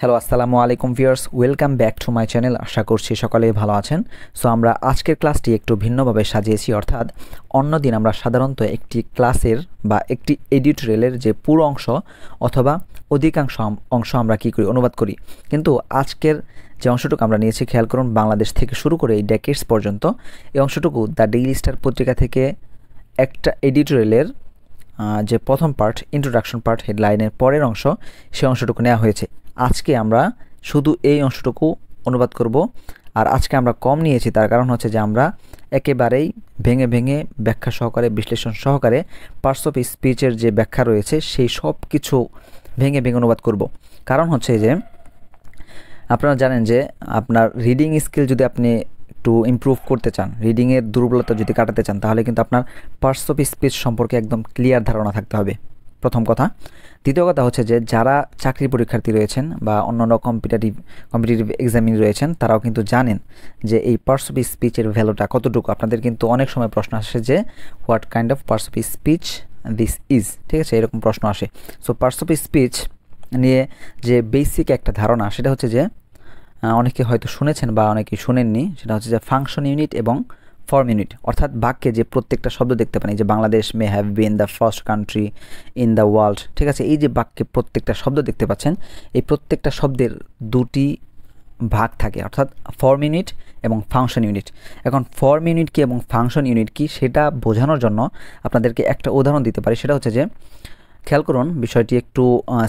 Hello আসসালামু আলাইকুম viewers, welcome back to my channel. আশা করছি সকলেই ভালো আছেন। সো আমরা আজকের ক্লাসটি একটু ভিন্নভাবে সাজিয়েছি, অর্থাৎ অন্যদিন আমরা সাধারণত একটি ক্লাসের বা একটি এডিটোরিয়ালের যে পুরো অংশ অথবা অধিকাংশ অংশ আমরা কী করি, অনুবাদ করি। কিন্তু আজকের যে অংশটুকু আমরা নিয়েছি, খেয়াল করুন, বাংলাদেশ থেকে শুরু করে এই ডেকেডস পর্যন্ত এই অংশটুকু দ্য ডেইলি স্টার পত্রিকা থেকে একটা এডিটোরিয়ালের যে প্রথম পার্ট, ইন্ট্রোডাকশন পার্ট, হেডলাইনের পরের অংশ, সেই অংশটুকু নেওয়া হয়েছে। আজকে আমরা শুধু এই অংশটুকু অনুবাদ করব। আর আজকে আমরা কম নিয়েছি, তার কারণ হচ্ছে যে আমরা একেবারেই ভেঙে ভেঙে ব্যাখ্যা সহকারে, বিশ্লেষণ সহকারে পার্টস অফ স্পিচের যে ব্যাখ্যা রয়েছে সেই সব কিছু ভেঙে ভেঙে অনুবাদ করব। কারণ হচ্ছে যে আপনারা জানেন যে আপনার রিডিং স্কিল যদি আপনি একটু ইমপ্রুভ করতে চান, রিডিংয়ের দুর্বলতা যদি কাটাতে চান, তাহলে কিন্তু আপনার পার্টস অফ স্পিচ সম্পর্কে একদম ক্লিয়ার ধারণা থাকতে হবে, প্রথম কথা। দ্বিতীয় কথা হচ্ছে যে যারা চাকরি পরীক্ষার্থী রয়েছেন বা অন্যান্য কম্পিটিটিভ এক্সামিন রয়েছেন, তারাও কিন্তু জানেন যে এই পার্টস অফ স্পিচের ভ্যালুটা কতটুকু। আপনাদের কিন্তু অনেক সময় প্রশ্ন আসে যে what kind of parts of speech this is, ঠিক আছে, এরকম প্রশ্ন আসে। সো পার্টস অফ স্পিচ নিয়ে যে বেসিক একটা ধারণা, সেটা হচ্ছে যে অনেকে হয়তো শুনেছেন বা অনেকে শুনেননি, সেটা হচ্ছে যে ফাংশন ইউনিট এবং ফর্ম ইউনিট। অর্থাৎ বাক্যে যে প্রত্যেকটা শব্দ দেখতে পান, যে Bangladesh may have been the first country in the world, ঠিক আছে, এই যে বাক্যে প্রত্যেকটা শব্দ দেখতে পাচ্ছেন, এই প্রত্যেকটা শব্দের দুটি ভাগ থাকে, অর্থাৎ ফর্ম ইউনিট এবং ফাংশন ইউনিট। এখন ফর্ম ইউনিট কি এবং ফাংশন ইউনিট কি সেটা বোঝানোর জন্য আপনাদেরকে একটা উদাহরণ দিতে পারি। সেটা হচ্ছে যে খেয়াল করুন, বিষয়টি একটু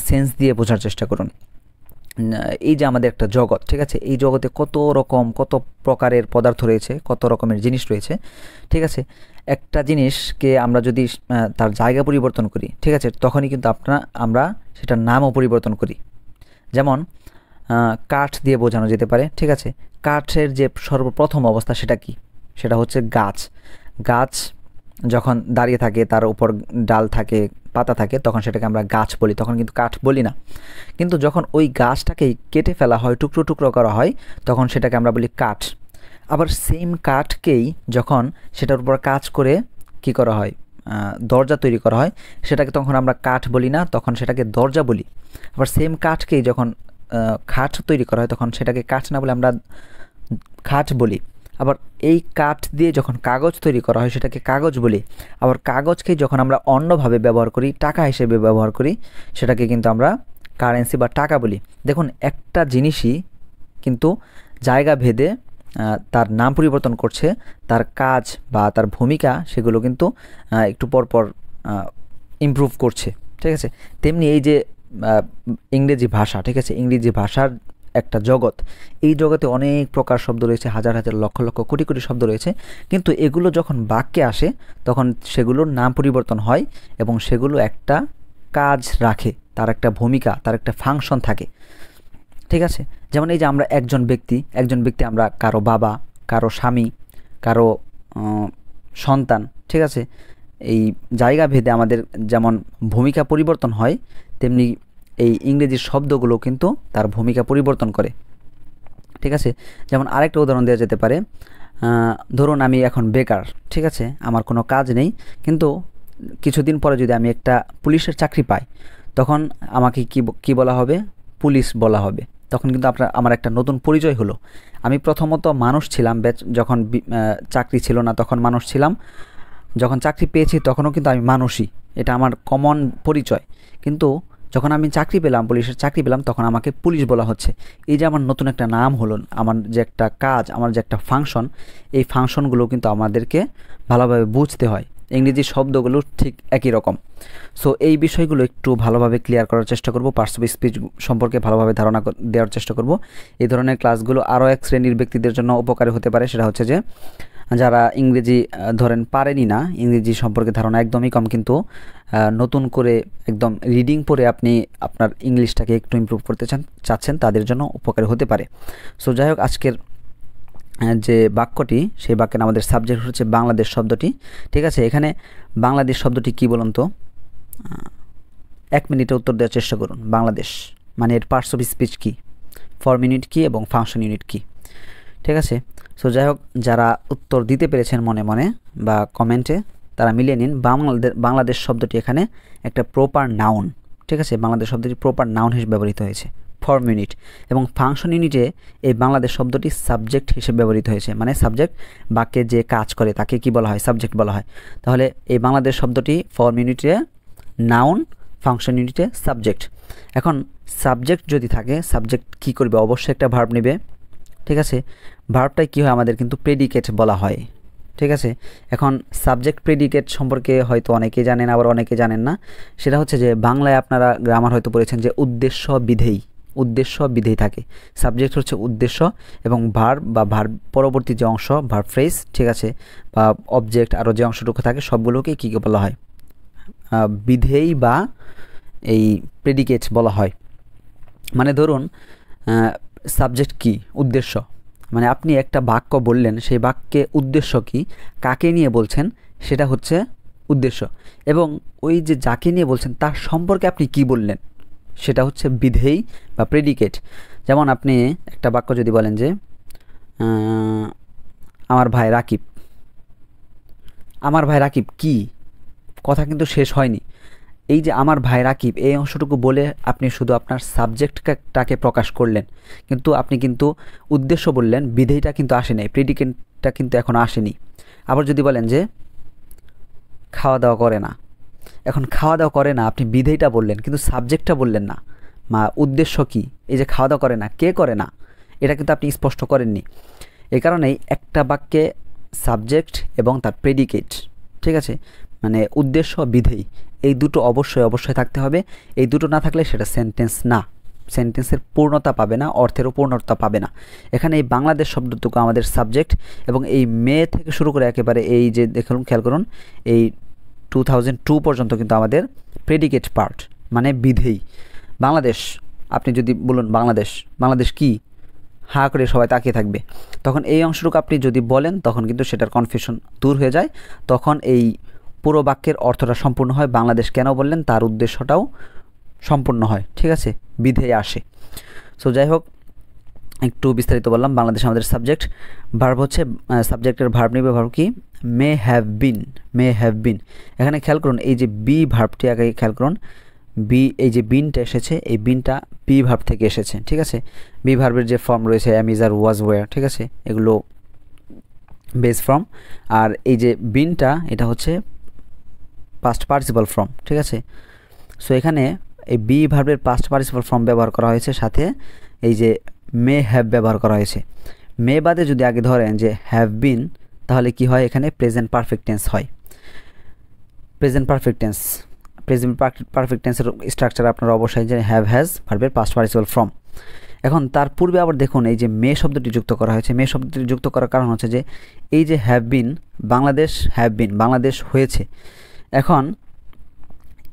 সেন্স দিয়ে বোঝার চেষ্টা করুন। এই যে আমাদের একটা জগৎ, ঠিক আছে, এই জগতে কত প্রকারের পদার্থ রয়েছে, কত রকমের জিনিস রয়েছে, ঠিক আছে। একটা জিনিসকে আমরা যদি তার জায়গা পরিবর্তন করি, ঠিক আছে, তখনই কিন্তু আমরা সেটার নামও পরিবর্তন করি। যেমন কাঠ দিয়ে বোঝানো যেতে পারে, ঠিক আছে। কাঠের যে সর্বপ্রথম অবস্থা সেটা কি? সেটা হচ্ছে গাছ। গাছ যখন দাঁড়িয়ে থাকে, তার উপর ডাল থাকে, পাতা থাকে, তখন সেটাকে আমরা গাছ বলি, তখন কিন্তু কাঠ বলি না। কিন্তু যখন ওই গাছটাকেই কেটে ফেলা হয়, টুকরো টুকরো করা হয়, তখন সেটাকে আমরা বলি কাঠ। আবার সেম কাঠকেই যখন সেটার উপর কাজ করে কি করা হয়, দরজা তৈরি করা হয়, সেটাকে তখন আমরা কাঠ বলি না, তখন সেটাকে দরজা বলি। আবার সেম কাঠকেই যখন খাট তৈরি করা হয়, তখন সেটাকে কাঠ না বলে আমরা খাট বলি। আবার এই কাঠ দিয়ে যখন কাগজ তৈরি করা হয়, সেটাকে কাগজ বলি। আবার কাগজকে যখন আমরা অন্যভাবে ব্যবহার করি, টাকা হিসেবে ব্যবহার করি, সেটাকে কিন্তু আমরা কারেন্সি বা টাকা বলি। দেখুন, একটা জিনিসই কিন্তু জায়গা ভেদে তার নাম পরিবর্তন করছে, তার কাজ বা তার ভূমিকা সেগুলো কিন্তু একটু পরপর ইমপ্রুভ করছে, ঠিক আছে। তেমনি এই যে ইংরেজি ভাষা, ঠিক আছে, ইংরেজি ভাষার একটা জগৎ, এই জগতে অনেক প্রকার শব্দ রয়েছে, হাজার হাজার লক্ষ লক্ষ কোটি কোটি শব্দ রয়েছে, কিন্তু এগুলো যখন বাক্যে আসে তখন সেগুলোর নাম পরিবর্তন হয় এবং সেগুলো একটা কাজ রাখে, তার একটা ভূমিকা, তার একটা ফাংশন থাকে, ঠিক আছে। যেমন এই যে আমরা একজন ব্যক্তি আমরা কারো বাবা, কারো স্বামী, কারো সন্তান, ঠিক আছে। এই জায়গা ভেদে আমাদের যেমন ভূমিকা পরিবর্তন হয়, তেমনি এই ইংরেজি শব্দগুলো কিন্তু তার ভূমিকা পরিবর্তন করে, ঠিক আছে। যেমন আরেকটা উদাহরণ দেওয়া যেতে পারে, ধরুন আমি এখন বেকার, ঠিক আছে, আমার কোনো কাজ নেই, কিন্তু কিছুদিন পরে যদি আমি একটা পুলিশের চাকরি পাই, তখন আমাকে কি বলা হবে? পুলিশ বলা হবে। তখন কিন্তু আমার একটা নতুন পরিচয় হলো। আমি প্রথমত মানুষ ছিলাম, যখন চাকরি ছিল না তখন মানুষ ছিলাম, যখন চাকরি পেয়েছি তখনও কিন্তু আমি মানুষই, এটা আমার কমন পরিচয়। কিন্তু যখন আমি চাকরি পেলাম, পুলিশের চাকরি পেলাম, তখন আমাকে পুলিশ বলা হচ্ছে। এই যে আমার নতুন একটা নাম হলো, আমার যে একটা কাজ, আমার যে একটা ফাংশন, এই ফাংশনগুলো কিন্তু আমাদেরকে ভালোভাবে বুঝতে হয়। ইংরেজি শব্দগুলো ঠিক একই রকম। সো এই বিষয়গুলো একটু ভালোভাবে ক্লিয়ার করার চেষ্টা করব, পার্টস অফ স্পিচ সম্পর্কে ভালোভাবে ধারণা দেওয়ার চেষ্টা করব। এই ধরনের ক্লাসগুলো আরও এক শ্রেণীর ব্যক্তিদের জন্য উপকারী হতে পারে। সেটা হচ্ছে যে যারা ইংরেজি ধরেন পারেনি না, ইংরেজি সম্পর্কে ধারণা একদমই কম, কিন্তু নতুন করে একদম রিডিং পড়ে আপনি আপনার ইংলিশটাকে একটু ইমপ্রুভ করতে চাচ্ছেন, তাদের জন্য উপকারী হতে পারে। সো যাই হোক, আজকের যে বাক্যটি, সেই বাক্যের আমাদের সাবজেক্ট হচ্ছে বাংলাদেশ শব্দটি, ঠিক আছে। এখানে বাংলাদেশ শব্দটি কী বলুন তো? 1 মিনিটে উত্তর দেওয়ার চেষ্টা করুন। বাংলাদেশ মানে এর পার্টস অফ স্পিচ কী, ফর্ম ইউনিট কী এবং ফাংশন ইউনিট কী, ঠিক আছে। সো যাই হোক, যারা উত্তর দিতে পেরেছেন মনে মনে বা কমেন্টে, তারা মিলিয়ে নিন। বাংলাদেশ শব্দটি এখানে একটা প্রপার নাউন, ঠিক আছে। বাংলাদেশ শব্দটি প্রপার নাউন হিসেবে ব্যবহৃত হয়েছে, ফর্ম ইউনিট, এবং ফাংশন ইউনিটে এই বাংলাদেশ শব্দটি সাবজেক্ট হিসেবে ব্যবহৃত হয়েছে, মানে সাবজেক্ট বাক্যে যে কাজ করে তাকে কি বলা হয়, সাবজেক্ট বলা হয়। তাহলে এই বাংলাদেশ শব্দটি ফর্ম ইউনিটে নাউন, ফাংশন ইউনিটে সাবজেক্ট। এখন সাবজেক্ট যদি থাকে, সাবজেক্ট কি করবে, অবশ্যই একটা ভার্ব নেবে, ঠিক আছে। ভার্বটাই কী হয়, আমাদের কিন্তু প্রেডিকেট বলা হয়, ঠিক আছে। এখন সাবজেক্ট প্রেডিকেট সম্পর্কে হয়তো অনেকে জানেন, আবার অনেকে জানেন না। সেটা হচ্ছে যে বাংলায় আপনারা গ্রামার হয়তো পড়েছেন যে উদ্দেশ্য বিধেয়, উদ্দেশ্য বিধেয় থাকে। সাবজেক্ট হচ্ছে উদ্দেশ্য, এবং ভার্ব বা ভার্ব পরবর্তী যে অংশ ভার্ব ফ্রেজ, ঠিক আছে, বা অবজেক্ট আরও যে অংশটুকু থাকে সবগুলোকে কী বলা হয়, বিধেয় বা এই প্রেডিকেট বলা হয়। মানে ধরুন সাবজেক্ট কি, উদ্দেশ্য, মানে আপনি একটা বাক্য বললেন, সেই বাক্যে উদ্দেশ্য কি, কাকে নিয়ে বলছেন সেটা হচ্ছে উদ্দেশ্য, এবং ওই যে যাকে নিয়ে বলছেন তার সম্পর্কে আপনি কি বললেন সেটা হচ্ছে বিধেয় বা প্রেডিকেট। যেমন আপনি একটা বাক্য যদি বলেন যে আমার ভাই রাকিব, আমার ভাই রাকিব কি, কথা কিন্তু শেষ হয়নি। এই যে আমার ভাই রাকিব, এই অংশটুকু বলে আপনি শুধু আপনার সাবজেক্টটাকে প্রকাশ করলেন, কিন্তু আপনি কিন্তু উদ্দেশ্য বললেন, বিধেয়টা কিন্তু আসেনি, প্রেডিকেটটা কিন্তু এখনও আসেনি। আবার যদি বলেন যে খাওয়া দাওয়া করে না, এখন খাওয়া দাওয়া করে না, আপনি বিধেয়টা বললেন কিন্তু সাবজেক্টটা বললেন না, উদ্দেশ্য কি, এই যে খাওয়া দাওয়া করে না, কে করে না, এটা কিন্তু আপনি স্পষ্ট করেননি। এই কারণেই একটা বাক্যে সাবজেক্ট এবং তার প্রেডিকেট, ঠিক আছে, মানে উদ্দেশ্য বিধেয়, এই দুটো অবশ্যই থাকতে হবে। এই দুটো না থাকলে সেটা সেন্টেন্স না, সেন্টেন্সের পূর্ণতা পাবে না, অর্থেরও পূর্ণতা পাবে না। এখানে এই বাংলাদেশ শব্দটুকু আমাদের সাবজেক্ট, এবং এই মে থেকে শুরু করে একেবারে এই যে দেখুন, খেয়াল করুন, এই 2002 পর্যন্ত কিন্তু আমাদের প্রেডিকেট পার্ট, মানে বিধেয়। বাংলাদেশ, আপনি যদি বলুন বাংলাদেশ, বাংলাদেশ কি, হা করে সবাই তাকিয়ে থাকবে। তখন এই অংশটুকু আপনি যদি বলেন তখন কিন্তু সেটার কনফিউশন দূর হয়ে যায়, তখন এই পুরো বাক্যের অর্থটা সম্পূর্ণ হয়, বাংলাদেশ কেন বললেন তার উদ্দেশ্যটাও সম্পূর্ণ হয়, ঠিক আছে, বিধেয় আসে। সো যাই হোক, একটু বিস্তারিত বললাম। বাংলাদেশ আমাদের সাবজেক্ট, ভার্ব হচ্ছে সাবজেক্টের ভার্ব নেবে, ভার্ব কি, মে হ্যাভ বিন, মে হ্যাভ বিন। এখানে খেয়াল করুন এই যে বি ভার্বটি, আগে খেয়াল করুন বি, এই যে বিনটা এসেছে, এই বিনটা বি ভার্ব থেকে এসেছে, ঠিক আছে। বি ভার্বের যে ফর্ম রয়েছে অ্যাম, ইজ, আর, ওয়াজ, ওয়্যার, ঠিক আছে, এগুলো বেস ফর্ম। আর এই যে বিনটা, এটা হচ্ছে পাস্ট পার্টিসিপাল ফর্ম, ঠিক আছে। সো এখানে এই বি ভার্বের পাস্ট পার্টিসিপাল ফর্ম ব্যবহার করা হয়েছে, সাথে এই যে মে হ্যাভ ব্যবহার করা হয়েছে। মে বাদে যদি আগে ধরেন যে হ্যাভ বিন, তাহলে কি হয়, এখানে প্রেজেন্ট পারফেক্ট টেন্স হয়। Present perfect tense, present perfect টেন্সের স্ট্রাকচার আপনারা অবশ্যই যে হ্যাভ, হ্যাজ ভার্বের পাস্ট পার্টিসিপাল ফর্ম। এখন তার পূর্বে আবার দেখুন এই যে মে শব্দটি যুক্ত করা হয়েছে। মে শব্দটি যুক্ত করার কারণ হচ্ছে যে এই যে have been, Bangladesh have been, Bangladesh হয়েছে। এখন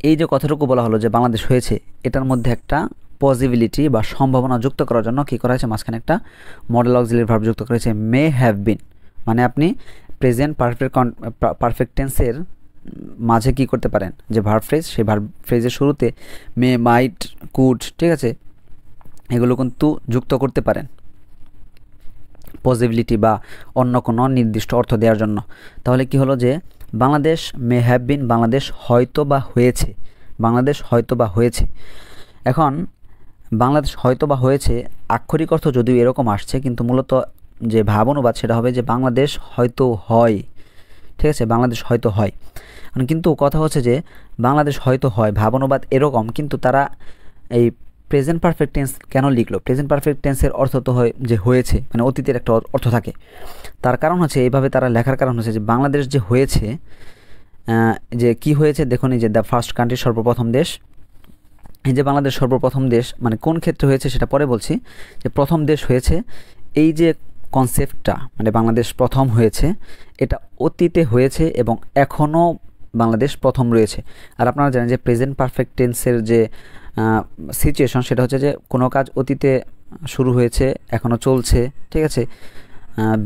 এই যে কথাটুকু বলা হলো যে বাংলাদেশ হয়েছে, এটার মধ্যে একটা পসিবিলিটি বা সম্ভাবনা যুক্ত করার জন্য কী করা হয়েছে, মাঝখানে একটা মডেল অক্সিলারি ভার্ব যুক্ত করেছে, মে হ্যাভ বিন। মানে আপনি প্রেজেন্ট পারফেক্ট টেন্সের মাঝে কি করতে পারেন, যে ভার্ব ফ্রেজ, সেই ভার্ব ফ্রেজের শুরুতে মে, মাইট, কুড, ঠিক আছে, এগুলো কিন্তু যুক্ত করতে পারেন পসিবিলিটি বা অন্য কোনো নির্দিষ্ট অর্থ দেওয়ার জন্য। তাহলে কি হলো যে বাংলাদেশ মে হ্যাভ বিন, বাংলাদেশ হয়তো বা হয়েছে, বাংলাদেশ হয়তো বা হয়েছে। এখন বাংলাদেশ হয়তো বা হয়েছে আক্ষরিক অর্থ যদিও এরকম আসছে, কিন্তু মূলত যে ভাব অনুবাদ সেটা হবে যে বাংলাদেশ হয়তো হয়, ঠিক আছে, বাংলাদেশ হয়তো হয়। কিন্তু কথা হচ্ছে যে বাংলাদেশ হয়তো হয়, ভাব অনুবাদ এরকম, কিন্তু তারা এই প্রেজেন্ট পারফেক্ট টেন্স কেন লিখলো? প্রেজেন্ট পারফেক্ট টেন্সের অর্থ তো হয় যে হয়েছে, মানে অতীতের একটা অর্থ থাকে। তার কারণ হচ্ছে এইভাবে তারা লেখার কারণ হচ্ছে যে বাংলাদেশ যে হয়েছে, যে কি হয়েছে দেখুন, এই যে দ্য ফার্স্ট কান্ট্রি, সর্বপ্রথম দেশ। এই যে বাংলাদেশ সর্বপ্রথম দেশ, মানে কোন ক্ষেত্রে হয়েছে সেটা পরে বলছি, যে প্রথম দেশ হয়েছে, এই যে কনসেপ্টটা, মানে বাংলাদেশ প্রথম হয়েছে, এটা অতীতে হয়েছে এবং এখনও বাংলাদেশ প্রথম রয়েছে। আর আপনারা জানেন যে প্রেজেন্ট পারফেক্ট টেন্সের যে সিচুয়েশন, সেটা হচ্ছে যে কোনো কাজ অতীতে শুরু হয়েছে, এখনও চলছে, ঠিক আছে,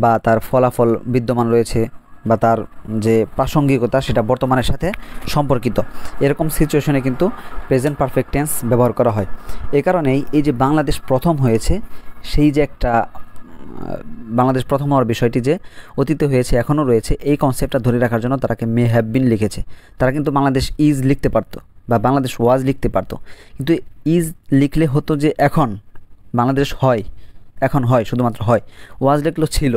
বা তার ফলাফল বিদ্যমান রয়েছে, বা তার যে প্রাসঙ্গিকতা সেটা বর্তমানের সাথে সম্পর্কিত, এরকম সিচুয়েশনে কিন্তু প্রেজেন্ট পারফেক্ট টেন্স ব্যবহার করা হয়। এই কারণেই এই যে বাংলাদেশ প্রথম হয়েছে, সেই যে একটা বাংলাদেশ প্রথম হওয়ার বিষয়টি যে অতীতে হয়েছে, এখনও রয়েছে, এই কনসেপ্টটা ধরে রাখার জন্য তারাকে মে হ্যাভ বিন লিখেছে। তারা কিন্তু বাংলাদেশ ইজ লিখতে পারতো বা বাংলাদেশ ওয়াজ লিখতে পারতো, কিন্তু ইজ লিখলে হতো যে এখন, বাংলাদেশ হয়, এখন হয়, শুধুমাত্র হয়। ওয়াজ লিখলো ছিল,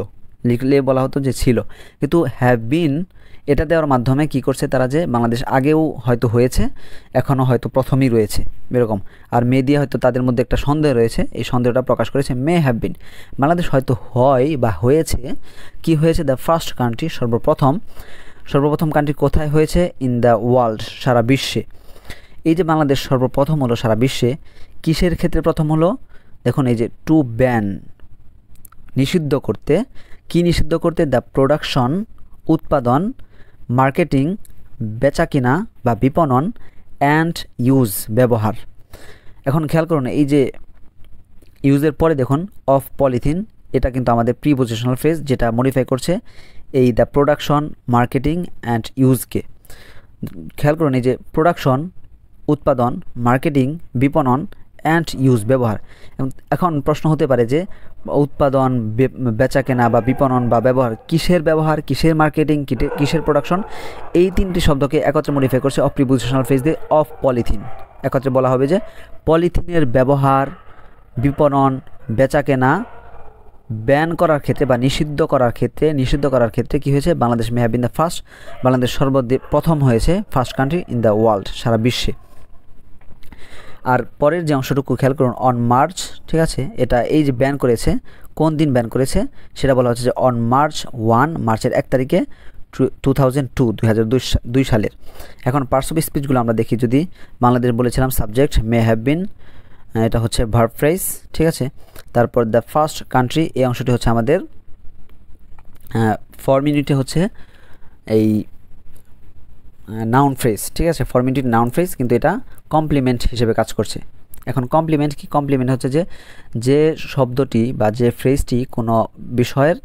লিখলে বলা হতো যে ছিল, কিন্তু হ্যাভ বিন এটা দেওয়ার মাধ্যমে কি করছে তারা, যে বাংলাদেশ আগেও হয়তো হয়েছে, এখনও হয়তো প্রথমেই রয়েছে এরকম। আর মে দিয়ে হয়তো তাদের মধ্যে একটা সন্দেহ রয়েছে, এই সন্দেহটা প্রকাশ করেছে মে হ্যাভ বিন। বাংলাদেশ হয়তো হয় বা হয়েছে, কি হয়েছে, দ্য ফার্স্ট কান্ট্রি, সর্বপ্রথম কান্ট্রি কোথায় হয়েছে, ইন দ্য ওয়ার্ল্ড, সারা বিশ্বে। এই যে বাংলাদেশ সর্বপ্রথম হলো সারা বিশ্বে, কিসের ক্ষেত্রে প্রথম হলো, দেখুন এই যে টু ব্যান, নিষিদ্ধ করতে, কি নিষিদ্ধ করতে, দ্য প্রোডাকশন, উৎপাদন, মার্কেটিং, বেচাকিনা বা বিপণন, অ্যান্ড ইউজ, ব্যবহার। এখন খেয়াল করুন এই যে ইউজের পরে দেখুন অফ পলিথিন, এটা কিন্তু আমাদের প্রিপোজিশনাল ফ্রেজ, যেটা মডিফাই করছে এই দ্য প্রোডাকশন, মার্কেটিং অ্যান্ড ইউজকে। খেয়াল করুন এই যে প্রোডাকশন, উৎপাদন, মার্কেটিং, বিপণন অ্যান্ড ইউজ, ব্যবহার। এখন প্রশ্ন হতে পারে যে উৎপাদন, বেচাকেনা বা বিপণন বা ব্যবহার, কিসের মার্কেটিং, কিসের প্রোডাকশন, এই তিনটি শব্দকে একত্রে মডিফাই করছে অফ প্রিপোজিশনাল ফ্রেজ দিয়ে অফ পলিথিন। একত্রে বলা হবে যে পলিথিনের ব্যবহার, বিপণন, বেচাকেনা ব্যান করার ক্ষেত্রে বা নিষিদ্ধ করার ক্ষেত্রে কী হয়েছে, Bangladesh may have been the first, Bangladesh প্রথম হয়েছে, first country in the world, সারা বিশ্বে। আর পরের যে অংশটুকু খেয়াল করুন, অন মার্চ, ঠিক আছে, এটা এই যে ব্যান করেছে, কোন দিন ব্যান করেছে সেটা বলা হচ্ছে যে অন মার্চ 1, মার্চের 1 তারিখে 2002 সালের। এখন পার্টস অফ স্পিচগুলো আমরা দেখি, যদি বাংলাদেশ বলেছিলাম সাবজেক্ট মে হ্যাভ বিন, এটা হচ্ছে ভার্ব ফ্রেজ, ঠিক আছে। তারপর দ্য ফার্স্ট কান্ট্রি, এই অংশটি হচ্ছে আমাদের ফর্মিনিটি, হচ্ছে এই নাউন ফ্রেজ, ঠিক আছে, ফর্মিনিটি নাউন ফ্রেজ, কিন্তু এটা কমপ্লিমেন্ট হিসেবে কাজ করছে। এখন কমপ্লিমেন্ট কি, কমপ্লিমেন্ট হচ্ছে যে শব্দটি বা যে ফ্রেজটি কোনো বিষয়ের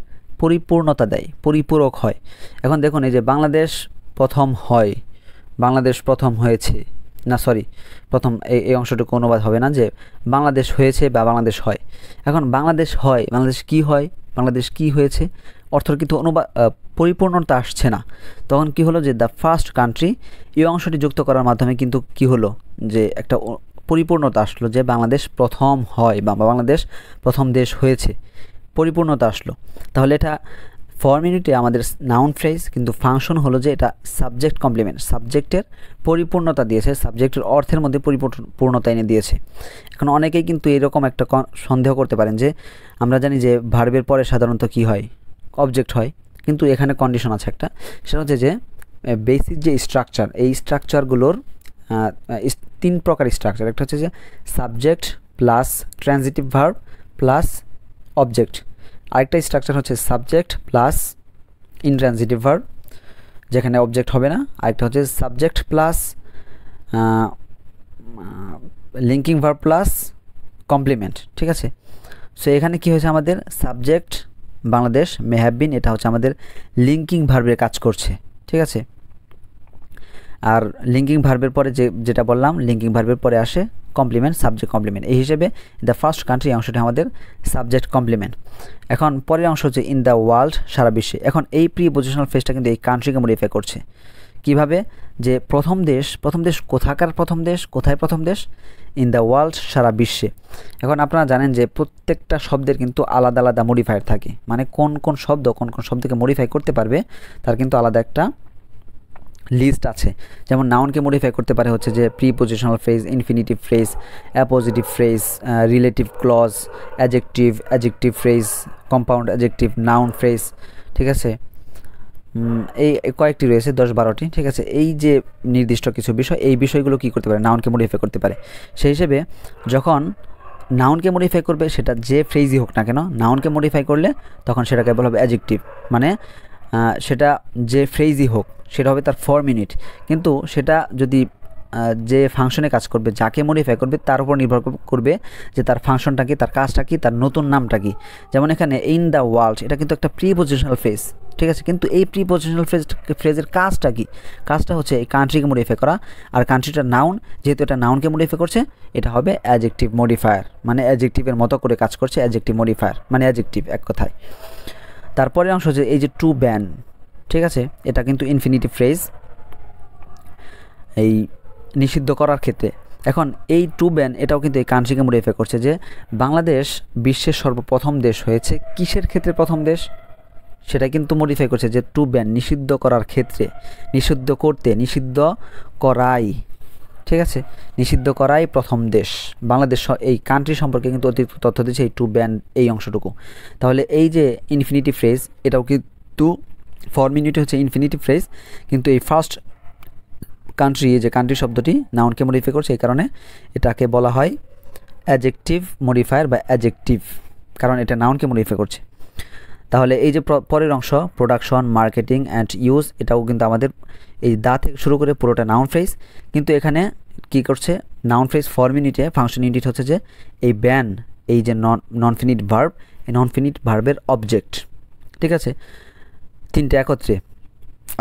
পরিপূর্ণতা দেয়, পরিপূরক হয়। এখন দেখুন এই যে বাংলাদেশ প্রথম হয়, বাংলাদেশ প্রথম হয়েছে, না সরি, প্রথম এই অংশটুকু অনুবাদ হবে না, যে বাংলাদেশ হয়েছে বা বাংলাদেশ হয়। এখন বাংলাদেশ হয়, বাংলাদেশ কি হয়, বাংলাদেশ কি হয়েছে, অর্থ কিন্তু পরিপূর্ণতা আসছে না। তখন কি হলো, যে দ্য ফার্স্ট কান্ট্রি, এই অংশটি যুক্ত করার মাধ্যমে কিন্তু কি হলো, যে একটা পরিপূর্ণতা আসলো, যে বাংলাদেশ প্রথম হয় বা বাংলাদেশ প্রথম দেশ হয়েছে, পরিপূর্ণতা আসলো। তাহলে এটা ফর্মিনিটি আমাদের নাউন ফ্রেজ, কিন্তু ফাংশন হলো যে এটা সাবজেক্ট কমপ্লিমেন্ট, সাবজেক্টের পরিপূর্ণতা দিয়েছে, সাবজেক্টের অর্থের মধ্যে পরিপূর্ণতা এনে দিয়েছে। এখন অনেকেই কিন্তু এরকম একটা সন্দেহ করতে পারেন যে আমরা জানি যে ভার্বের পরে সাধারণত কি হয়, অবজেক্ট হয়, কিন্তু এখানে কন্ডিশন আছে একটা, সেটা হচ্ছে যে বেসিক যে স্ট্রাকচার, এই স্ট্রাকচারগুলোর 3 প্রকার স্ট্রাকচার। একটা হচ্ছে যে subject plus transitive verb plus object. আরেকটা স্ট্রাকচার হচ্ছে সাবজেক্ট প্লাস ইনট্রানজিটিভ ভার্ব, যেখানে অবজেক্ট হবে না। আরেকটা হচ্ছে subject plus linking verb plus complement, ঠিক আছে। সো এখানে কি হয়েছে, আমাদের subject Bangladesh may have been, এটা হচ্ছে আমাদের লিঙ্কিং ভার্বের কাজ করছে, ঠিক আছে। আর লিঙ্কিং ভার্বের পরে যেটা বললাম, লিঙ্কিং ভার্বের পরে আসে কমপ্লিমেন্ট, সাবজেক্ট কমপ্লিমেন্ট। এই হিসেবে দ্য ফার্স্ট কান্ট্রি অংশটি আমাদের সাবজেক্ট কমপ্লিমেন্ট। এখন পরের অংশ হচ্ছে ইন দ্য ওয়ার্ল্ড, সারা বিশ্বে। এখন এই প্রিপোজিশনাল ফ্রেজটা কিন্তু এই কান্ট্রিকে মডিফাই করছে। কিভাবে, যে প্রথম দেশ কোথাকার প্রথম দেশ, কোথায় প্রথম দেশ, ইন দ্য ওয়ার্ল্ড, সারা বিশ্বে। এখন আপনারা জানেন যে প্রত্যেকটা শব্দের কিন্তু আলাদা আলাদা মডিফায়ার থাকে, মানে কোন কোন শব্দকে মডিফাই করতে পারবে তার কিন্তু আলাদা একটা লিস্ট আছে। যেমন নাউনকে মডিফাই করতে পারে হচ্ছে যে prepositional phrase, infinitive phrase, appositive phrase, relative clause, adjective phrase, compound adjective, noun phrase, ঠিক আছে। এই কয়েকটি রয়েছে, 10-12টি, ঠিক আছে। এই যে নির্দিষ্ট কিছু বিষয়, এই বিষয়গুলো কী করতে পারে, নাউনকে মডিফাই করতে পারে। সেই হিসেবে যখন নাউনকে মডিফাই করবে, সেটা যে ফ্রেজই হোক না কেন, নাউনকে মডিফাই করলে তখন সেটাকে বলা হবে অ্যাডজেক্টিভ, মানে সেটা যে ফ্রেজই হোক সেটা হবে তার ফর্মিনিট, কিন্তু সেটা যদি যে ফাংশনে কাজ করবে, যাকে মডিফাই করবে তার উপর নির্ভর করবে যে তার ফাংশনটা কি, তার কাজটা কি, তার নতুন নামটা কি। যেমন এখানে ইন দ্য ওয়ার্ল্ড, এটা কিন্তু একটা প্রিপোজিশনাল ফ্রেজ, ঠিক আছে, কিন্তু এই প্রিপোজিশনাল ফ্রেজের কাজটা কি, কাজটা হচ্ছে এই কান্ট্রিকে মডিফাই করা। আর কান্ট্রিটা নাউন, যেহেতু এটা নাউনকে মডিফাই করছে, এটা হবে অ্যাডজেক্টিভ মডিফায়ার, মানে অ্যাডজেক্টিভের মতো করে কাজ করছে, অ্যাডজেক্টিভ মডিফায়ার মানে অ্যাডজেক্টিভ এক কথায়। তারপরে অংশ হচ্ছে এই যে টু ব্যান, ঠিক আছে, এটা কিন্তু ইনফিনিটিভ ফ্রেজ, এই নিষিদ্ধ করার ক্ষেত্রে। এখন এই টু ব্যান এটাও কিন্তু এই কান্ট্রিকে মডিফাই করছে যে বাংলাদেশ বিশ্বের সর্বপ্রথম দেশ হয়েছে কিসের ক্ষেত্রে প্রথম দেশ, সেটা কিন্তু মডিফাই করছে যে টু ব্যান নিষিদ্ধ করার ক্ষেত্রে, নিষিদ্ধ করতে, নিষিদ্ধ করাই, ঠিক আছে, নিষিদ্ধ করাই প্রথম দেশ বাংলাদেশ। এই কান্ট্রি সম্পর্কে কিন্তু অতিরিক্ত তথ্য দিচ্ছে এই টু ব্যান এই অংশটুকু। তাহলে এই যে ইনফিনিটিভ ফ্রেজ এটাও কিন্তু ফর্ম ইউনিট হচ্ছে ইনফিনিটিভ ফ্রেজ, কিন্তু এই ফার্স্ট কান্ট্রি, এই যে কান্ট্রি শব্দটি নাউনকে মডিফাই করছে, এই কারণে এটাকে বলা হয় অ্যাডজেক্টিভ মডিফায়ার বা অ্যাডজেক্টিভ, কারণ এটা নাউনকে মডিফাই করছে। তাহলে এই যে পরের অংশ প্রোডাকশন, মার্কেটিং অ্যান্ড ইউজ, এটাও কিন্তু আমাদের এই দা থেকে শুরু করে পুরোটা নাউন ফ্রেজ, কিন্তু এখানে কি করছে নাউন ফ্রেজ ফর্ম ইউনিটে ফাংশন ইউনিট হচ্ছে যে এই ব্যান, এই যে নন ফিনিট ভার্ব, এই নন ফিনিট ভার্বের অবজেক্ট, ঠিক আছে, তিনটে একত্রে।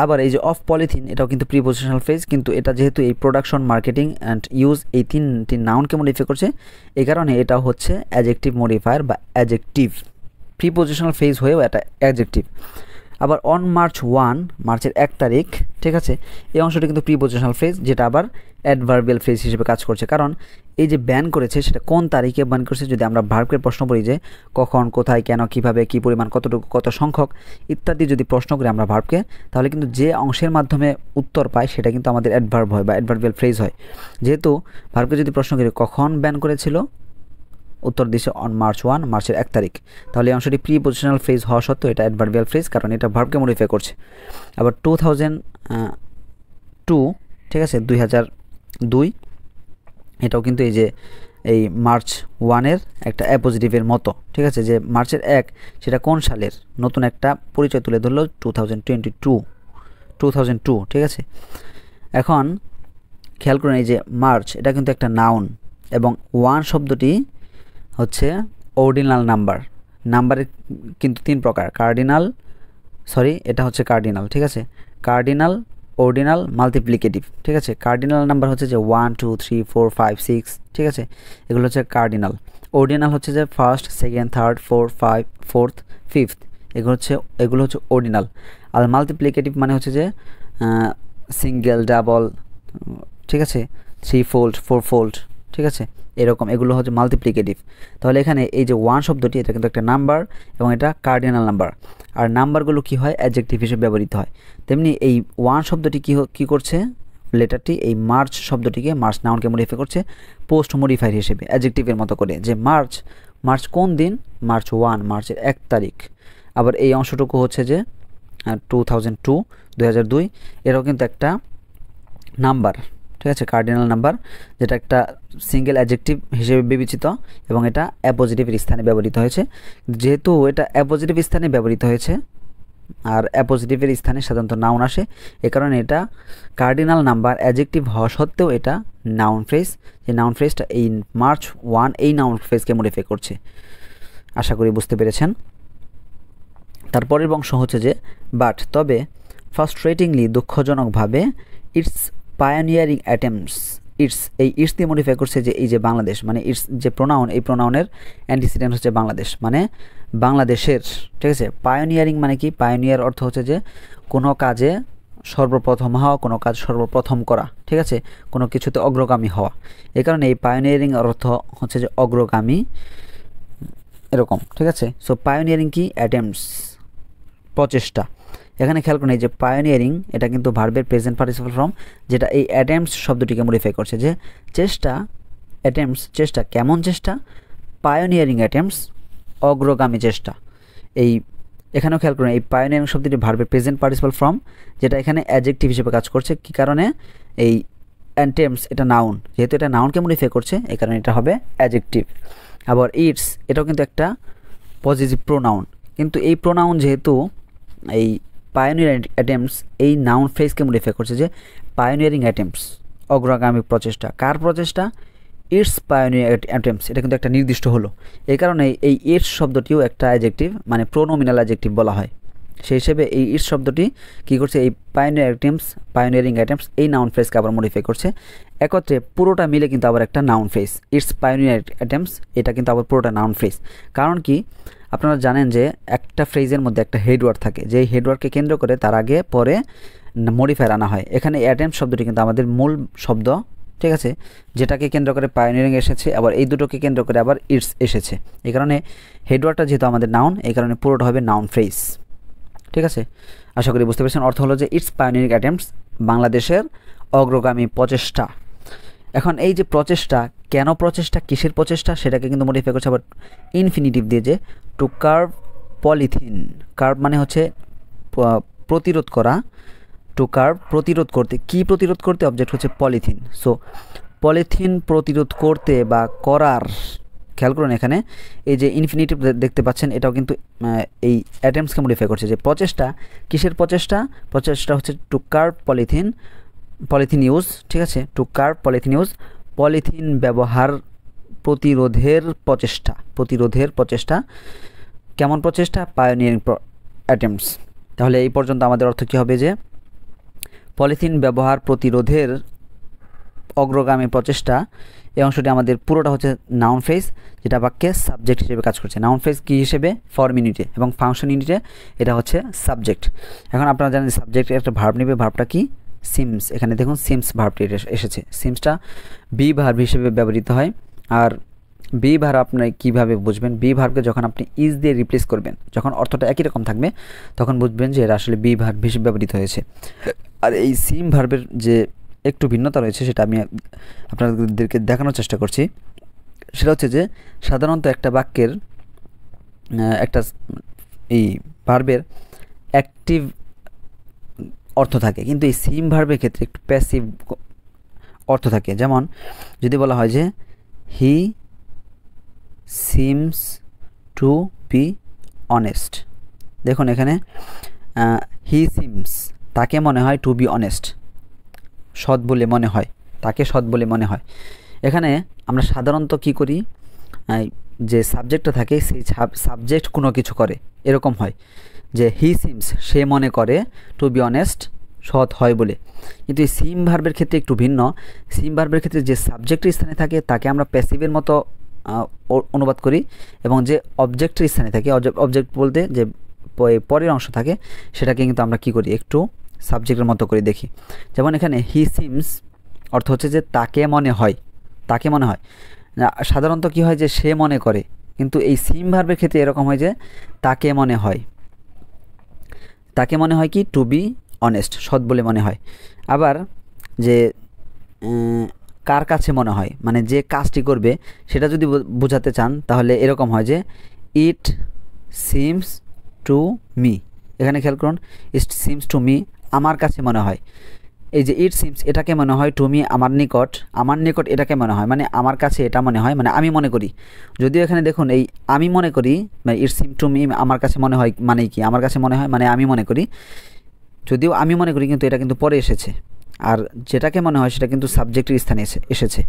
আবার এই যে অফ পলিথিন এটাও কিন্তু প্রিপোজিশনাল ফ্রেজ, কিন্তু এটা যেহেতু এই প্রোডাকশন, মার্কেটিং অ্যান্ড ইউজ এই তিনটি নাউনকে মডিফাই করছে, এই কারণে এটা হচ্ছে অ্যাডজেক্টিভ মডিফায়ার বা অ্যাডজেক্টিভ, প্রিপোজিশনাল ফ্রেজ হয়েও এটা অ্যাডজেক্টিভ। আবার অন মার্চ 1, মার্চের 1 তারিখ, ঠিক আছে, এই অংশটি কিন্তু প্রিপোজিশনাল ফ্রেজ, যেটা আবার অ্যাডভার্বিয়াল ফ্রেজ হিসেবে কাজ করছে, কারণ এই যে ব্যান করেছে সেটা কোন তারিখে ব্যান করেছে। যদি আমরা ভার্বকে প্রশ্ন করি যে কখন, কোথায়, কেন, কিভাবে, কি পরিমাণ, কতটুকু, কত সংখ্যক ইত্যাদি যদি প্রশ্ন করি আমরা ভার্বকে, তাহলে কিন্তু যে অংশের মাধ্যমে উত্তর পাই সেটা কিন্তু আমাদের অ্যাডভার্ব হয় বা অ্যাডভার্বিয়াল ফ্রেজ হয়। যেহেতু ভার্বকে যদি প্রশ্ন করি কখন ব্যান করেছিল, উত্তর দিছে অন মার্চ 1, মার্চের 1 তারিখ, তাহলে এই অংশটি প্রিপোজিশনাল ফ্রেজ হওয়া সত্ত্বেও এটা অ্যাডভার্বিয়াল ফ্রেজ, কারণ এটা ভার্বকে মডিফাই করছে। আবার 2002, ঠিক আছে, 2002, এটাও কিন্তু এই যে এই মার্চ 1-এর একটা অ্যাপোজিটিভের মতো, ঠিক আছে, যে মার্চের 1 সেটা কোন সালের, নতুন একটা পরিচয় তুলে ধরলো 2002, ঠিক আছে। এখন খেয়াল করুন এই যে মার্চ এটা কিন্তু একটা নাউন, এবং 1 শব্দটি হচ্ছে অর্ডিনাল নাম্বার। নাম্বারের কিন্তু 3 প্রকার, এটা হচ্ছে কার্ডিনাল, ঠিক আছে, কার্ডিনাল, অর্ডিনাল, মাল্টিপ্লিকেটিভ, ঠিক আছে। কার্ডিনাল নাম্বার হচ্ছে যে 1 2 3 4 5 6, ঠিক আছে, এগুলো হচ্ছে কার্ডিনাল। অর্ডিনাল হচ্ছে যে first, second, third, fourth, fifth, এগুলো হচ্ছে অর্ডিনাল। আর মাল্টিপ্লিকেটিভ মানে হচ্ছে যে সিঙ্গেল, ডাবল, ঠিক আছে, 3 ফোল্ড, 4 ফোল্ড, ঠিক আছে, এরকম, এগুলো হচ্ছে মাল্টিপ্লিকেটিভ। তাহলে এখানে এই যে 1 শব্দটি এটা কিন্তু একটা নাম্বার এবং এটা কার্ডিনাল নাম্বার, আর নাম্বারগুলো কি হয় অ্যাডজেক্টিভ হিসেবে ব্যবহৃত হয়। তেমনি এই 1 শব্দটি কি করছে, লেটারটি এই মার্চ শব্দটিকে, মার্চ নাউনকে মডিফাই করছে পোস্ট মডিফায়ার হিসেবে অ্যাডজেক্টিভের মতো করে, যে মার্চ কোন দিন, মার্চ 1, মার্চের 1 তারিখ। আবার এই অংশটুকু হচ্ছে যে 2002, এটাও কিন্তু একটা নাম্বার, ঠিক আছে, কার্ডিনাল নাম্বার, যেটা একটা সিঙ্গেল অ্যাডজেক্টিভ হিসেবে বিবেচিত এবং এটা অ্যাপোজিটিভের স্থানে ব্যবহৃত হয়েছে। যেহেতু এটা অ্যাপোজিটিভ স্থানে ব্যবহৃত হয়েছে আর অ্যাপোজিটিভের স্থানে সাধারণত নাউন আসে, এ কারণে এটা কার্ডিনাল নাম্বার অ্যাডজেক্টিভ হওয়া সত্ত্বেও এটা নাউন ফ্রেজ, যে নাউন ফ্রেজটা এই মার্চ 1 এই নাউন ফ্রেজকে মডিফাই করছে। আশা করি বুঝতে পেরেছেন। তারপরের অংশ হচ্ছে যে বাট, তবে, ফ্রাস্ট্রেটিংলি, দুঃখজনকভাবে, ইটস পায়োনিয়ারিং অ্যাটেম্পটস, ইটস দিয়ে মডিফাই করছে যে এই যে বাংলাদেশ, মানে ইটস যে প্রোনাউন, এই প্রোনাউনের অ্যান্টিসিডেন্ট হচ্ছে বাংলাদেশ, মানে বাংলাদেশের, ঠিক আছে। পায়োনিয়ারিং মানে কি, পায়োনিয়ার অর্থ হচ্ছে যে কোনো কাজে সর্বপ্রথম হওয়া, কোনো কাজ সর্বপ্রথম করা, ঠিক আছে, কোনো কিছুতে অগ্রগামী হওয়া। এই কারণে এই পায়োনিয়ারিং অর্থ হচ্ছে যে অগ্রগামী, এরকম, ঠিক আছে। সো পায়োনিয়ারিং কি, অ্যাটেম্পটস, প্রচেষ্টা। এখানে খেয়াল করুন এই যে পায়োনিয়ারিং এটা কিন্তু ভার্বের প্রেজেন্ট পার্টিসিপাল ফর্ম, যেটা এই অ্যাটেম্পটস শব্দটিকে মডিফাই করছে, যে চেষ্টা, অ্যাটেম্পটস, চেষ্টা, কেমন চেষ্টা, পায়োনিয়ারিং অ্যাটেম্পটস, অগ্রগামী চেষ্টা। এখানেও খেয়াল করুন এই পায়োনিয়ারিং শব্দটি ভার্বের প্রেজেন্ট পার্টিসিপাল ফর্ম, যেটা এখানে অ্যাডজেক্টিভ হিসেবে কাজ করছে। কি কারণে, এই অ্যাটেম্পটস এটা নাউন, যেহেতু এটা নাউনকে মডিফাই করছে এই কারণে এটা হবে অ্যাডজেক্টিভ। আবার ইটস এটাও কিন্তু একটা পজিটিভ প্রোনাউন, কিন্তু এই প্রোনাউন যেহেতু এই পায়োনিয়ারিং অ্যাটেম্পটস এই নাউন ফ্রেজকে মডিফাই করছে, যে পায়োনিয়ারিং অ্যাটেম্পটস, অগ্রগামী প্রচেষ্টা। কার প্রচেষ্টা, ইটস পায়োনিয়ারিং অ্যাটেম্পটস, এটা কিন্তু একটা নির্দিষ্ট হলো। এই কারণে এই ইটস শব্দটিও একটা অ্যাডজেক্টিভ, মানে প্রোনোমিনাল অ্যাডজেক্টিভ বলা হয়। সেই হিসেবে এই ইটস শব্দটি কী করছে, এই পায়োনিয়ারিং অ্যাটেম্পটস এই নাউন ফ্রেজকে আবার মডিফাই করছে। একত্রে পুরোটা মিলে কিন্তু আবার একটা noun phrase, it's pioneering attempts, এটা কিন্তু আবার পুরোটা নাউন ফ্রেজ। কারণ কি, আপনারা জানেন যে একটা ফ্রেজের মধ্যে একটা হেডওয়ার্ড থাকে, যে হেডওয়ার্ডকে কেন্দ্র করে তার আগে পরে মডিফায়ার আনা হয়। এখানে অ্যাটেম্পট শব্দটি কিন্তু আমাদের মূল শব্দ ঠিক আছে, যেটাকে কেন্দ্র করে পায়োনিয়ারিং এসেছে, আবার এই দুটোকে কেন্দ্র করে আবার ইটস এসেছে। এই কারণে হেডওয়ার্ডটা যেহেতু আমাদের নাউন, এই কারণে পুরোটা হবে নাউন ফ্রেজ। ঠিক আছে, আশা করি বুঝতে পেরেছেন। অর্থ হলো যে ইটস পায়োনিয়ারিং অ্যাটেম্পটস, বাংলাদেশের অগ্রগামী প্রচেষ্টা। এখন এই যে প্রচেষ্টা, কেন প্রচেষ্টা, কিসের প্রচেষ্টা, সেটাকে কিন্তু মডিফাই করছে আবার ইনফিনিটিভ দিয়ে, যে টু কার্ভ পলিথিন। কার্ভ মানে হচ্ছে প্রতিরোধ করা, টু কার্ভ প্রতিরোধ করতে। কি প্রতিরোধ করতে? অবজেক্ট হচ্ছে পলিথিন। সো পলিথিন প্রতিরোধ করতে বা করার, খেয়াল করুন এখানে এই যে ইনফিনিটিভ দেখতে পাচ্ছেন, এটাও কিন্তু এই অ্যাটেম্পটসকে মডিফাই করছে। যে প্রচেষ্টা, কিসের প্রচেষ্টা? প্রচেষ্টা হচ্ছে টু কার্ভ পলিথিন ইউজ। ঠিক আছে, to curb polythene use, polythene ব্যবহার প্রতিরোধের প্রচেষ্টা। কেমন প্রচেষ্টা? Pioneering attempts. তাহলে এই পর্যন্ত আমাদের অর্থ কী হবে? যে পলিথিন ব্যবহার প্রতিরোধের অগ্রগামী প্রচেষ্টা, এই অংশটি আমাদের পুরোটা হচ্ছে নাউন ফ্রেজ, যেটা বাক্যে সাবজেক্ট হিসেবে কাজ করছে। নাউন ফ্রেজ কী হিসেবে? ফর্ম ইউনিটে, এবং ফাংশন ইউনিটে এটা হচ্ছে সাবজেক্ট। এখন আপনারা জানেন সাবজেক্টের একটা ভার্ব নেবে, ভার্বটা কি? সিমস। এখানে দেখুন সিমস ভার্বটি এসেছে। সিমসটা বি ভার্ব হিসেবে ব্যবহৃত হয়। আর বি ভার্ব আপনি কীভাবে বুঝবেন? বি ভার্বকে যখন আপনি ইজ দিয়ে রিপ্লেস করবেন, যখন অর্থটা একই রকম থাকবে, তখন বুঝবেন যে এরা আসলে বি ভার্ব হিসেবে ব্যবহৃত হয়েছে। আর এই সিম ভার্বের যে একটু ভিন্নতা রয়েছে, সেটা আমি আপনাদেরকে দেখানোর চেষ্টা করছি। সেটা হচ্ছে যে সাধারণত একটা বাক্যের একটা এই ভার্বের অ্যাক্টিভ অর্থ থাকে, কিন্তু এই সিম ভার্বের ক্ষেত্রে একটু প্যাসিভ অর্থ থাকে। যেমন যদি বলা হয় যে he seems to be honest, দেখুন এখানে হি সিমস, তাকে মনে হয়, টু বি অনেস্ট, সৎ বলে মনে হয়, তাকে সৎ বলে মনে হয়। এখানে আমরা সাধারণত কি করি? যে সাবজেক্টটা থাকে, সেই সাবজেক্ট কোনো কিছু করে, এরকম হয় যে হি সিমস, সে মনে করে, টু বি অনেস্ট, সৎ হয় বলে। কিন্তু এই সিম ভার্বের ক্ষেত্রে একটু ভিন্ন। সিম ভার্বের ক্ষেত্রে যে সাবজেক্টের স্থানে থাকে তাকে আমরা প্যাসিভের মতো অনুবাদ করি, এবং যে অবজেক্টের স্থানে থাকে, অবজেক্ট বলতে যে পরের অংশ থাকে, সেটাকে কিন্তু আমরা কি করি? একটু সাবজেক্টের মতো করে দেখি। যেমন এখানে হি সিমস অর্থ হচ্ছে যে তাকে মনে হয়, তাকে মনে হয়। সাধারণত কি হয়? যে সে মনে করে, কিন্তু এই সিম ভার্বের ক্ষেত্রে এরকম হয় যে তাকে মনে হয়, তাকে মনে হয় কি? টু বি অনেস্ট, সৎ বলে মনে হয়। আবার যে কার কাছে মনে হয়, মানে যে কাজটি করবে সেটা যদি বোঝাতে চান, তাহলে এরকম হয় যে ইট সিমস টু মি। এখানে খেয়াল করুন, ইট সিমস টু মি, আমার কাছে মনে হয়। এই যে ইট সিমস, এটাকে মনে হয়, টু মি, আমার নিকট এটাকে মনে হয়, মানে আমার কাছে এটা মনে হয়, মানে আমি মনে করি। যদিও এখানে দেখুন এই আমি মনে করি, মানে ইট সিম টু মি, আমার কাছে মনে হয় মানে কি? আমার কাছে মনে হয় মানে আমি মনে করি। যদিও আমি মনে করি, কিন্তু এটা কিন্তু পরে এসেছে। আর যেটাকে মনে হয় সেটা কিন্তু সাবজেক্টের স্থানে এসেছে।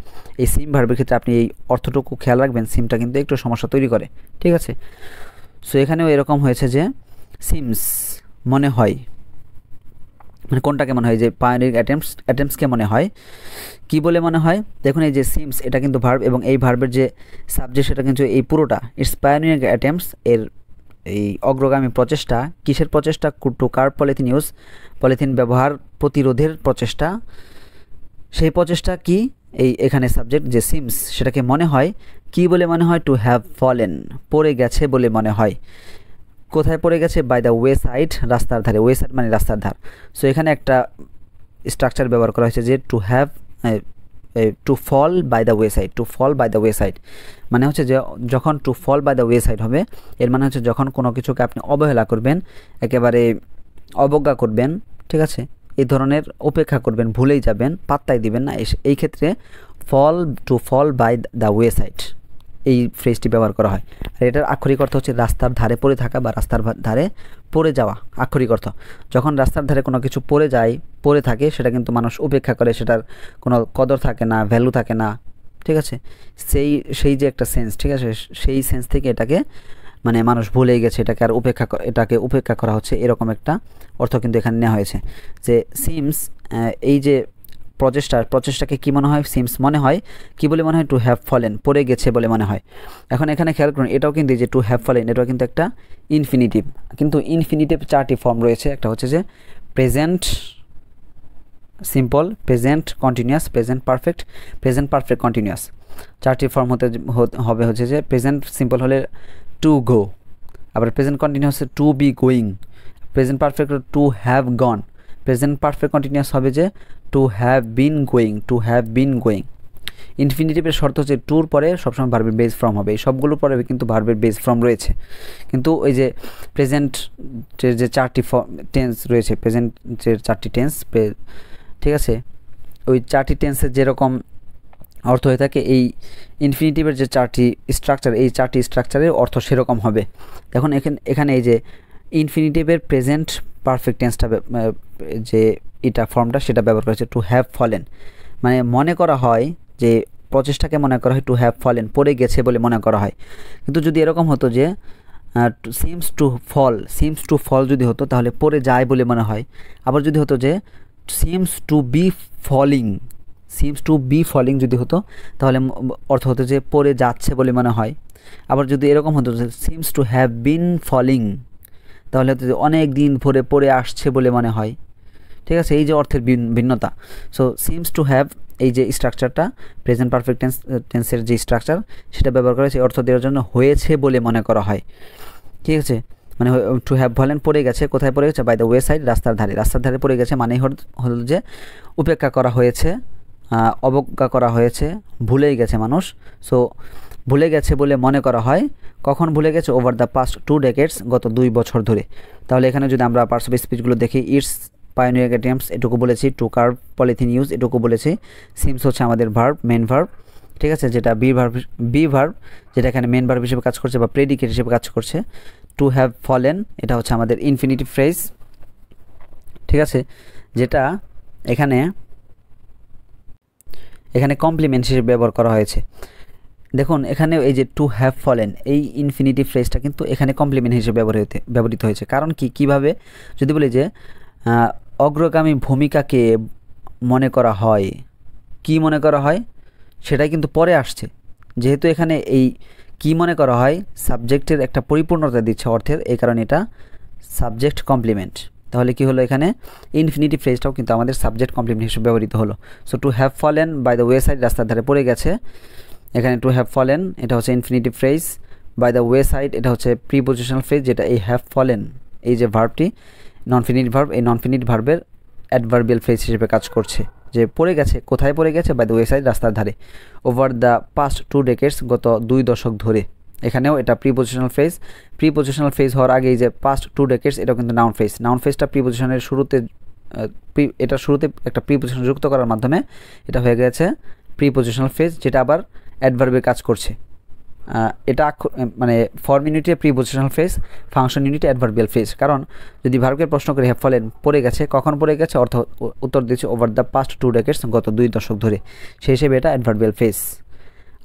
এই সিম ভার্বের ক্ষেত্রে আপনি এই অর্থটুকু খেয়াল রাখবেন, সিমটা কিন্তু একটু সমস্যা তৈরি করে। ঠিক আছে, সো এখানেও এরকম হয়েছে যে সিমস মনে হয়, মানে কোনটাকে মনে হয়? যে পায়োনিয়ারিং অ্যাটেম্পটসকে মনে হয়। কি বলে মনে হয়? দেখুন এই যে সিমস, এটা কিন্তু ভার্ব, এবং এই ভার্বের যে সাবজেক্ট সেটা কিন্তু এই পুরোটা ইটস পায়োনিয়ারিং অ্যাটেম্পটস, এর এই অগ্রগামী প্রচেষ্টা। কিসের প্রচেষ্টা? To curb polythene use, polythene ব্যবহার প্রতিরোধের প্রচেষ্টা। সেই প্রচেষ্টা কি? এখানে সাবজেক্ট যে সিমস, সেটাকে মনে হয় কি বলে মনে হয়? টু হ্যাভ ফলেন, পড়ে গেছে বলে মনে হয়। কোথায় পড়ে গেছে? বাই দ্য ওয়ে সাইড, রাস্তার ধারে। ওয়ে সাইড মানে রাস্তার ধার। সো এখানে একটা স্ট্রাকচার ব্যবহার করা হয়েছে যে to fall by the way side, to fall by the way side মানে হচ্ছে যে যখন to fall by the way side হবে, এর মানে হচ্ছে যখন কোনো কিছুকে আপনি অবহেলা করবেন, একেবারে অবজ্ঞা করবেন, ঠিক আছে, এই ধরনের উপেক্ষা করবেন, ভুলেই যাবেন, পাত্তাই দিবেন না, এই ক্ষেত্রে to fall by the way side এই ফ্রেজটি ব্যবহার করা হয়। আর এটার আক্ষরিক অর্থ হচ্ছে রাস্তার ধারে পড়ে থাকা বা রাস্তার ধারে পড়ে যাওয়া। আক্ষরিক অর্থ, যখন রাস্তার ধারে কোনো কিছু পড়ে থাকে, সেটা কিন্তু মানুষ উপেক্ষা করে, সেটার কোনো কদর থাকে না, ভ্যালু থাকে না, ঠিক আছে, সেই যে একটা সেন্স, ঠিক আছে, সেই সেন্স থেকে এটাকে মানে মানুষ ভুলেই গেছে, এটাকে উপেক্ষা করা হচ্ছে, এরকম একটা অর্থ কিন্তু এখানে নেওয়া হয়েছে। যে সিমস, এই যে প্রচেষ্টাকে কি মনে হয়? সিমস মনে হয় কি বলে মনে হয়? টু হ্যাভ ফলেন, পড়ে গেছে বলে মনে হয়। এখন এখানে খেয়াল করুন, এটাও কিন্তু যে টু হ্যাভ ফলেন, এটাও কিন্তু একটা ইনফিনিটিভ, কিন্তু ইনফিনিটিভ 4টি ফর্ম রয়েছে। একটা হচ্ছে যে present simple, present continuous, present perfect, present perfect continuous. চারটি ফর্ম হবে হচ্ছে যে প্রেজেন্ট সিম্পল হলে টু গো, আবার present continuous to be going, present perfect to have gone, present perfect continuous হবে যে to have been going, to have been going. ইনফিনিটিভের শর্ত হচ্ছে টুর পরে সবসময় ভার্বের বেস ফর্ম হবে, এই সবগুলোর পরে কিন্তু ভার্বের বেস ফর্ম রয়েছে। কিন্তু ওই যে প্রেজেন্টের যে চারটি টেন্স রয়েছে, প্রেজেন্টের চারটি টেন্স, ঠিক আছে, ওই চারটি টেন্সের যেরকম অর্থ হয়ে থাকে, এই ইনফিনিটিভের যে চারটি স্ট্রাকচার, এই চারটি স্ট্রাকচারের অর্থ সেরকম হবে। দেখুন এখানে এই যে ইনফিনিটিভের প্রেজেন্ট পারফেক্ট টেন্সটা যে এটা ফর্মটা সেটা ব্যবহার করেছে টু হ্যাভ ফলেন, মানে মনে করা হয় যে প্রচেষ্টাকে মনে করা হয় টু হ্যাভ ফলেন, পড়ে গেছে বলে মনে করা হয়। কিন্তু যদি এরকম হতো যে সিমস টু ফল যদি হতো তাহলে পড়ে যায় বলে মনে হয়। আবার যদি হতো যে সিমস টু বি ফলিং যদি হতো তাহলে অর্থ হতো যে পড়ে যাচ্ছে বলে মনে হয়। আবার যদি এরকম হতো যে seems to have been falling তাহলে হতো যে অনেক দিন ধরে পড়ে আসছে বলে মনে হয়। ঠিক আছে, এই যে অর্থের ভিন্নতা। সো সিমস টু হ্যাভ এই যে স্ট্রাকচারটা প্রেজেন্ট পারফেক্ট টেন্সের যে স্ট্রাকচার সেটা ব্যবহার করা হয়েছে অর্থ দেওয়ার জন্য হয়েছে বলে মনে করা হয়। ঠিক আছে, মানে টু হ্যাভ বলেন পড়ে গেছে, কোথায় পড়ে গেছে? বাই দ্য ওয়ে সাইড, রাস্তার ধারে পড়ে গেছে, মানে হলো যে উপেক্ষা করা হয়েছে, অবজ্ঞা করা হয়েছে, ভুলেই গেছে মানুষ। সো ভুলে গেছে বলে মনে করা হয়। কখন ভুলে গেছে? ওভার দ্য পাস্ট 2 decades, গত 2 বছর ধরে। তাহলে এখানে যদি আমরা পার্টস অফ স্পিচগুলো দেখি, ইটস পায়োনিয়ার অ্যাটেম্পটস এটুকু বলেছি, টু কার্ভ পলিথিন ইউজ এটুকু বলেছি, সিমস হচ্ছে আমাদের ভার্ব, মেন ভার্ব, ঠিক আছে, যেটা বি ভার্ব যেটা এখানে মেন ভার্ব হিসেবে কাজ করছে বা প্রেডিকেট হিসেবে কাজ করছে। টু হ্যাভ ফলেন এটা হচ্ছে আমাদের ইনফিনিটিভ ফ্রেজ, ঠিক আছে, যেটা এখানে কমপ্লিমেন্ট হিসেবে ব্যবহার করা হয়েছে। দেখুন এখানে এই যে টু হ্যাভ ফলেন এই ইনফিনিটিভ ফ্রেজটা কিন্তু এখানে কমপ্লিমেন্ট হিসেবে ব্যবহৃত হয়েছে। কারণ কিভাবে? যদি বলি যে অগ্রগামী ভূমিকাকে মনে করা হয়, কি মনে করা হয় সেটাই কিন্তু পরে আসছে। যেহেতু এখানে এই কি মনে করা হয় সাবজেক্টের একটা পরিপূর্ণতা দিচ্ছে অর্থের, এই কারণে এটা সাবজেক্ট কমপ্লিমেন্ট। তাহলে কি হলো? এখানে ইনফিনিটিভ ফ্রেজটাও কিন্তু আমাদের সাবজেক্ট কমপ্লিমেন্ট হিসেবে ব্যবহৃত হলো। So to have fallen by the way side, রাস্তার ধারে পড়ে গেছে, এখানে টু হ্যাভ ফলেন এটা হচ্ছে infinitive phrase, by the way side এটা হচ্ছে প্রিপোজিশনাল ফ্রেজ, যেটা এই হ্যাভ ফলেন এই যে ভার্বটি নন ফিনিট ভার্ব, এই নন ফিনিট ভার্বের অ্যাডভার্বিয়াল ফ্রেজ হিসেবে কাজ করছে। যে পড়ে গেছে, কোথায় পড়ে গেছে? বাই দ্য ওয়ে সাইড, রাস্তার ধারে। ওভার দ্য পাস্ট 2 decades, গত 2 দশক ধরে। এখানেও এটা প্রিপোজিশনাল ফ্রেজ হওয়ার আগে এই যে পাস্ট 2 decades এটাও কিন্তু নাউন ফ্রেজটা প্রিপোজিশনের শুরুতে একটা প্রিপোজিশন যুক্ত করার মাধ্যমে এটা হয়ে গেছে প্রিপোজিশনাল ফ্রেজ, যেটা আবার অ্যাডভার্বে কাজ করছে। এটা মানে ফর্ম ইউনিটে প্রিপোজিশনাল ফ্রেজ, ফাংশন ইউনিটে অ্যাডভার্বিয়াল ফ্রেজ। কারণ যদি ভার্বকে প্রশ্ন করে হ্যাভ ফলেন পড়ে গেছে, কখন পড়ে গেছে উত্তর দিচ্ছে ওভার দ্য পাস্ট 2 decades, গত 2 দশক ধরে, সেই হিসেবে এটা অ্যাডভার্বিয়াল ফ্রেজ।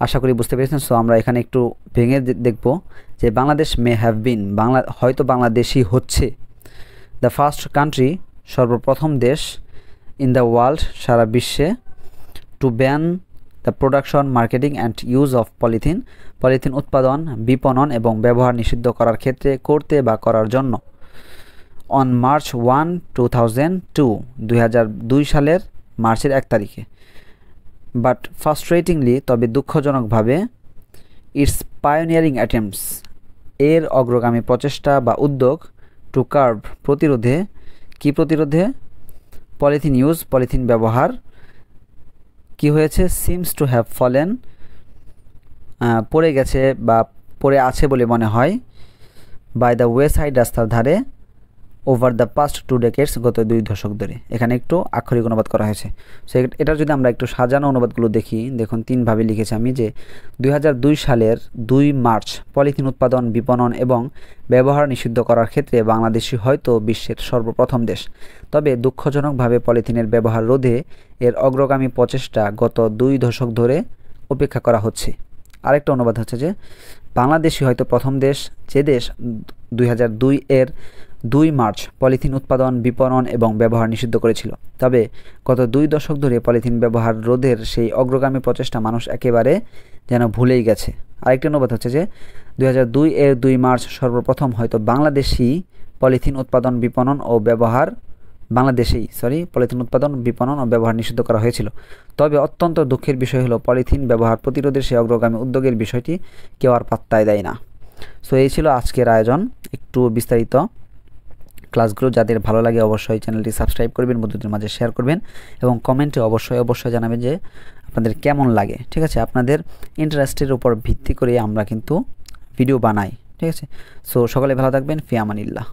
আশা করি বুঝতে পেরেছেন। সো আমরা এখানে একটু ভেঙে দেখব যে বাংলাদেশ মে হ্যাভ বিন, হয়তো বাংলাদেশি হচ্ছে, দ্য ফার্স্ট কান্ট্রি, সর্বপ্রথম দেশ, ইন দ্য ওয়ার্ল্ড, সারা বিশ্বে, to ban the production, marketing and use of polythene উৎপাদন, বিপণন এবং ব্যবহার নিষিদ্ধ করার ক্ষেত্রে, করতে বা করার জন্য, অন মার্চ 1, 2002, 2002 সালের মার্চের 1 তারিখে। বাট ফ্রাস্ট্রেটিংলি, তবে দুঃখজনকভাবে, ইটস পায়োনিয়ারিং অ্যাটেম্পটস, এর অগ্রগামী প্রচেষ্টা বা উদ্যোগ, টু কার্ভ, প্রতিরোধে, কি প্রতিরোধে? পলিথিন ইউজ, পলিথিন ব্যবহার, কি হয়েছে? সিমস টু হ্যাভ ফলেন, পড়ে গেছে বা পড়ে আছে বলে মনে হয়, বাই দ্য ওয়ে সাইড, রাস্তার ধারে, ওভার দ্য পাস্ট 2 decades, গত 2 দশক ধরে। এখানে একটু আক্ষরিক অনুবাদ করা হয়েছে। সো এটার যদি আমরা একটু সাজানো অনুবাদগুলো দেখি, দেখুন 3ভাবে লিখেছি আমি যে 2002 সালের 2 মার্চ পলিথিন উৎপাদন, বিপণন এবং ব্যবহার নিষিদ্ধ করার ক্ষেত্রে বাংলাদেশই হয়তো বিশ্বের সর্বপ্রথম দেশ, তবে দুঃখজনকভাবে পলিথিনের ব্যবহার রোধে এর অগ্রগামী প্রচেষ্টা গত 2 দশক ধরে উপেক্ষা করা হচ্ছে। আরেকটা অনুবাদ হচ্ছে যে বাংলাদেশই হয়তো প্রথম দেশ, যে দেশ 2002 এর 2 মার্চ পলিথিন উৎপাদন, বিপণন এবং ব্যবহার নিষিদ্ধ করেছিল, তবে গত 2 দশক ধরে পলিথিন ব্যবহার রোধের সেই অগ্রগামী প্রচেষ্টা মানুষ একেবারে যেন ভুলেই গেছে। আরেকটি অনুবাদ হচ্ছে যে 2002 এর 2 মার্চ সর্বপ্রথম হয়তো বাংলাদেশি পলিথিন উৎপাদন, বিপণন ও ব্যবহার বাংলাদেশেই পলিথিন উৎপাদন, বিপণন ও ব্যবহার নিষিদ্ধ করা হয়েছিল। তবে অত্যন্ত দুঃখের বিষয় হলো পলিথিন ব্যবহার প্রতিরোধের সেই অগ্রগামী উদ্যোগের বিষয়টি কেউ আর পাত্তাই দেয় না। সো এই ছিল আজকের আয়োজন, একটু বিস্তারিত ক্লাসগুলো। যাদের ভালো লাগে অবশ্যই চ্যানেলটি সাবস্ক্রাইব করবেন, বন্ধুদের মাঝে শেয়ার করবেন এবং কমেন্টে অবশ্যই জানাবেন যে আপনাদের কেমন লাগে। ঠিক আছে, আপনাদের ইন্টারেস্টের উপর ভিত্তি করে আমরা কিন্তু ভিডিও বানাই। ঠিক আছে, সো সকলে ভালো থাকবেন। ফি আমানিল্লাহ।